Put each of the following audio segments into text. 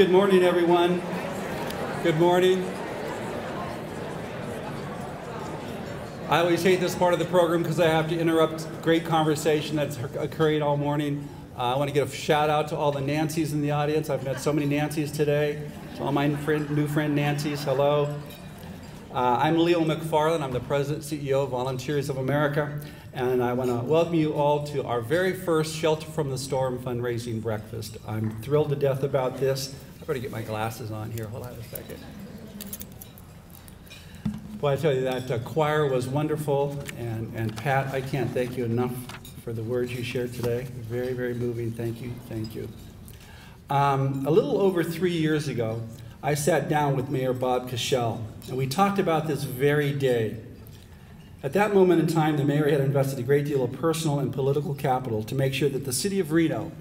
Good morning, everyone. Good morning. I always hate this part of the program because I have to interrupt great conversation that's occurring all morning. I want to give a shout out to all the Nancys in the audience. I've met so many Nancys today. To all my new friend Nancys, hello. I'm Leo McFarland. I'm the President CEO of Volunteers of America. And I want to welcome you all to our very first Shelter from the Storm fundraising breakfast. I'm thrilled to death about this. I better get my glasses on here. Hold on a second. Boy, I tell you, that choir was wonderful. And Pat, I can't thank you enough for the words you shared today. Very, very moving. Thank you. Thank you. A little over 3 years ago, I sat down with Mayor Bob Cashell, and we talked about this very day. At that moment in time, the mayor had invested a great deal of personal and political capital to make sure that the city of Reno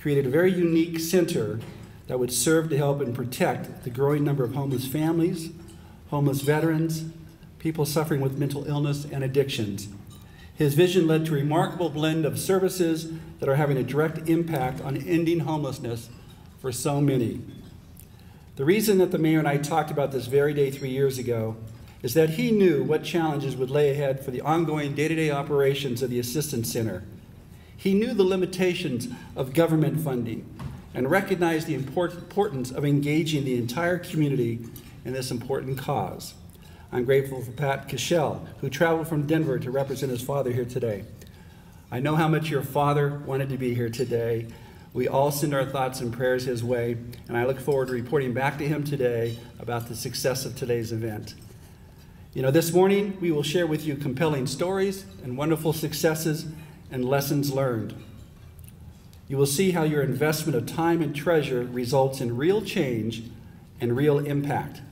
created a very unique center that would serve to help and protect the growing number of homeless families, homeless veterans, people suffering with mental illness and addictions. His vision led to a remarkable blend of services that are having a direct impact on ending homelessness for so many. The reason that the mayor and I talked about this very day 3 years ago is that he knew what challenges would lay ahead for the ongoing day-to-day operations of the Assistance Center. He knew the limitations of government funding and recognized the importance of engaging the entire community in this important cause. I'm grateful for Pat Cashell, who traveled from Denver to represent his father here today. I know how much your father wanted to be here today. We all send our thoughts and prayers his way, and I look forward to reporting back to him today about the success of today's event. You know, this morning we will share with you compelling stories and wonderful successes and lessons learned. You will see how your investment of time and treasure results in real change and real impact.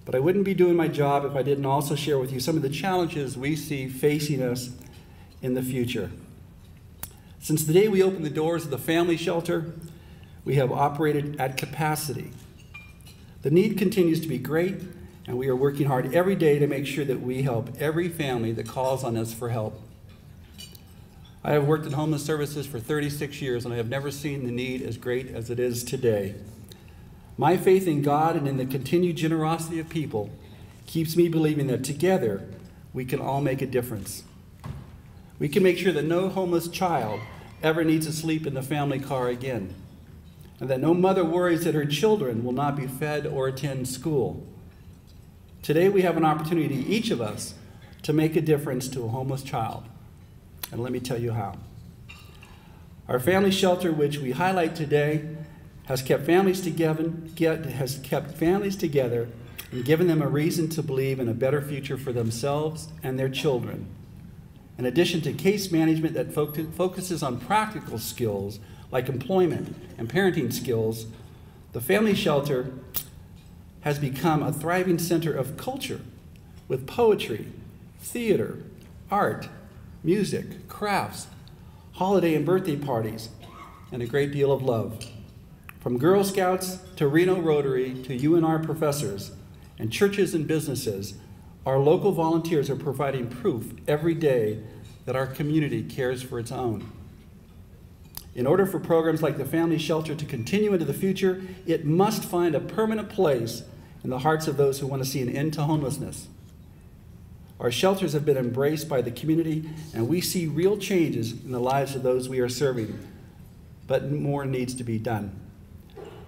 But I wouldn't be doing my job if I didn't also share with you some of the challenges we see facing us in the future. Since the day we opened the doors of the family shelter, we have operated at capacity. The need continues to be great, and we are working hard every day to make sure that we help every family that calls on us for help. I have worked in homeless services for 36 years, and I have never seen the need as great as it is today. My faith in God and in the continued generosity of people keeps me believing that together we can all make a difference. We can make sure that no homeless child ever needs to sleep in the family car again, and that no mother worries that her children will not be fed or attend school. Today we have an opportunity, each of us, to make a difference to a homeless child. And let me tell you how. Our family shelter, which we highlight today, has kept families together and given them a reason to believe in a better future for themselves and their children. In addition to case management that focuses on practical skills like employment and parenting skills, the family shelter has become a thriving center of culture with poetry, theater, art, music, crafts, holiday and birthday parties, and a great deal of love. From Girl Scouts to Reno Rotary to UNR professors and churches and businesses, our local volunteers are providing proof every day that our community cares for its own. In order for programs like the Family Shelter to continue into the future, it must find a permanent place in the hearts of those who want to see an end to homelessness. Our shelters have been embraced by the community, and we see real changes in the lives of those we are serving, but more needs to be done.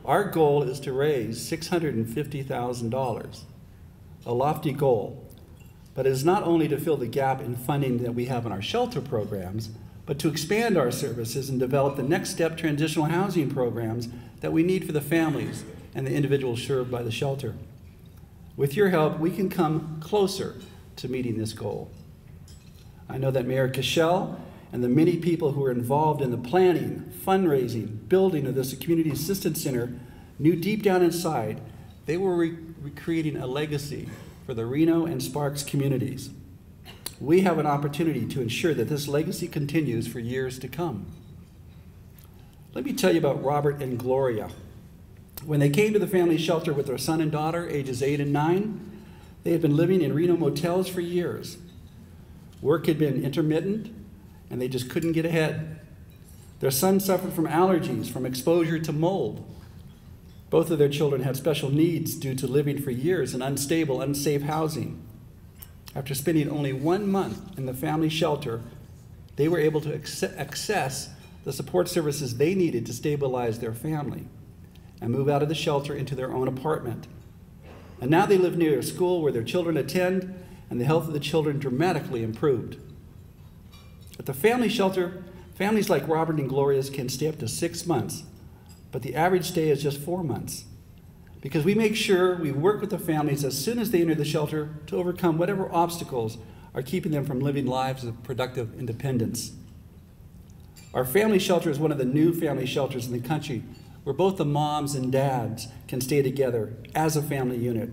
Our goal is to raise $650,000, a lofty goal, but it is not only to fill the gap in funding that we have in our shelter programs, but to expand our services and develop the next step transitional housing programs that we need for the families and the individuals served by the shelter. With your help, we can come closer to meeting this goal. I know that Mayor Cashell and the many people who are involved in the planning, fundraising, building of this Community Assistance Center knew deep down inside they were creating a legacy for the Reno and Sparks communities. We have an opportunity to ensure that this legacy continues for years to come. Let me tell you about Robert and Gloria. When they came to the family shelter with their son and daughter, ages 8 and 9, they had been living in Reno motels for years. Work had been intermittent, and they just couldn't get ahead. Their son suffered from allergies, from exposure to mold. Both of their children had special needs due to living for years in unstable, unsafe housing. After spending only 1 month in the family shelter, they were able to access the support services they needed to stabilize their family and move out of the shelter into their own apartment. And now they live near a school where their children attend, and the health of the children dramatically improved. At the family shelter, families like Robert and Gloria's can stay up to 6 months, but the average stay is just 4 months, because we make sure we work with the families as soon as they enter the shelter to overcome whatever obstacles are keeping them from living lives of productive independence. Our family shelter is one of the new family shelters in the country where both the moms and dads can stay together as a family unit,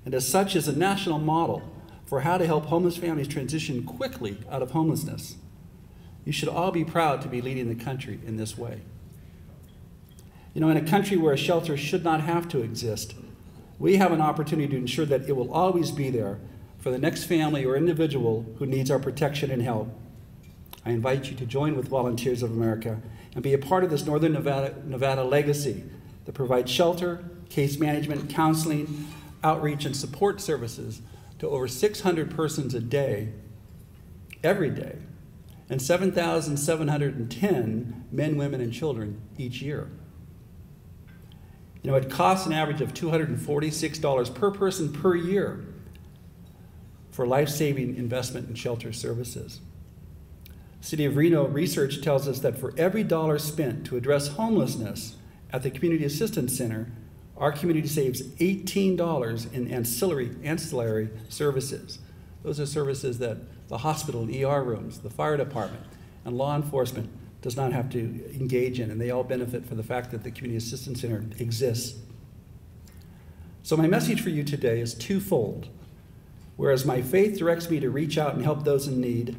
and as such is a national model for how to help homeless families transition quickly out of homelessness. You should all be proud to be leading the country in this way. You know, in a country where a shelter should not have to exist, we have an opportunity to ensure that it will always be there for the next family or individual who needs our protection and help. I invite you to join with Volunteers of America and be a part of this Northern Nevada legacy that provides shelter, case management, counseling, outreach, and support services to over 600 persons a day, every day, and 7,710 men, women, and children each year. You know, it costs an average of $246 per person per year for life-saving investment in shelter services. City of Reno research tells us that for every dollar spent to address homelessness at the Community Assistance Center, our community saves $18 in ancillary services. Those are services that the hospital and ER rooms, the fire department, and law enforcement does not have to engage in, and they all benefit from the fact that the Community Assistance Center exists. So my message for you today is twofold. Whereas my faith directs me to reach out and help those in need,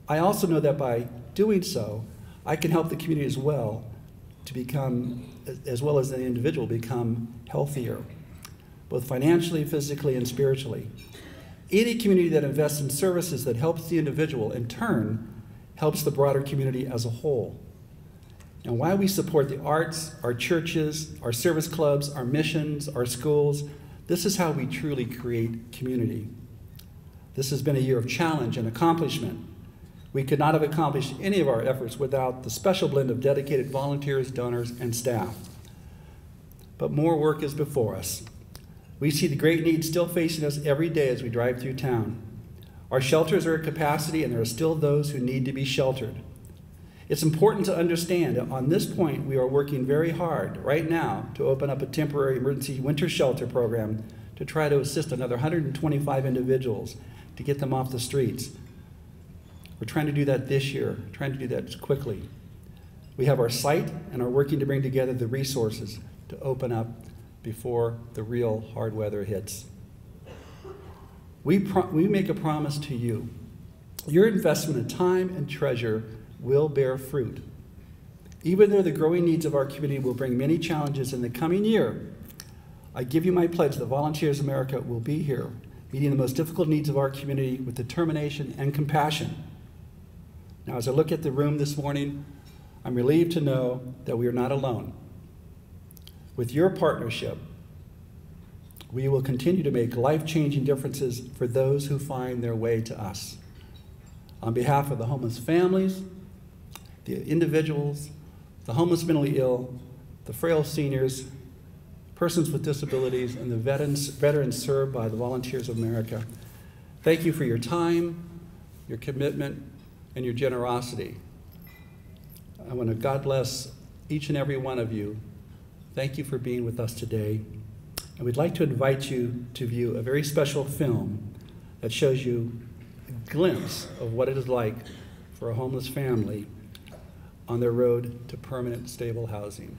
I also know that by doing so, I can help the community as well to become, as well as the individual, become healthier, both financially, physically, and spiritually. Any community that invests in services that helps the individual, in turn, helps the broader community as a whole. And while we support the arts, our churches, our service clubs, our missions, our schools, this is how we truly create community. This has been a year of challenge and accomplishment. We could not have accomplished any of our efforts without the special blend of dedicated volunteers, donors, and staff. But more work is before us. We see the great need still facing us every day as we drive through town. Our shelters are at capacity, and there are still those who need to be sheltered. It's important to understand that on this point, we are working very hard right now to open up a temporary emergency winter shelter program to try to assist another 125 individuals to get them off the streets. We're trying to do that this year, trying to do that quickly. We have our site and are working to bring together the resources to open up before the real hard weather hits. We make a promise to you. Your investment of time and treasure will bear fruit. Even though the growing needs of our community will bring many challenges in the coming year, I give you my pledge that Volunteers of America will be here, meeting the most difficult needs of our community with determination and compassion. Now, as I look at the room this morning, I'm relieved to know that we are not alone. With your partnership, we will continue to make life-changing differences for those who find their way to us. On behalf of the homeless families, the individuals, the homeless mentally ill, the frail seniors, persons with disabilities, and the veterans served by the Volunteers of America, thank you for your time, your commitment, and your generosity. I want to God bless each and every one of you. Thank you for being with us today. And we'd like to invite you to view a very special film that shows you a glimpse of what it is like for a homeless family on their road to permanent, stable housing.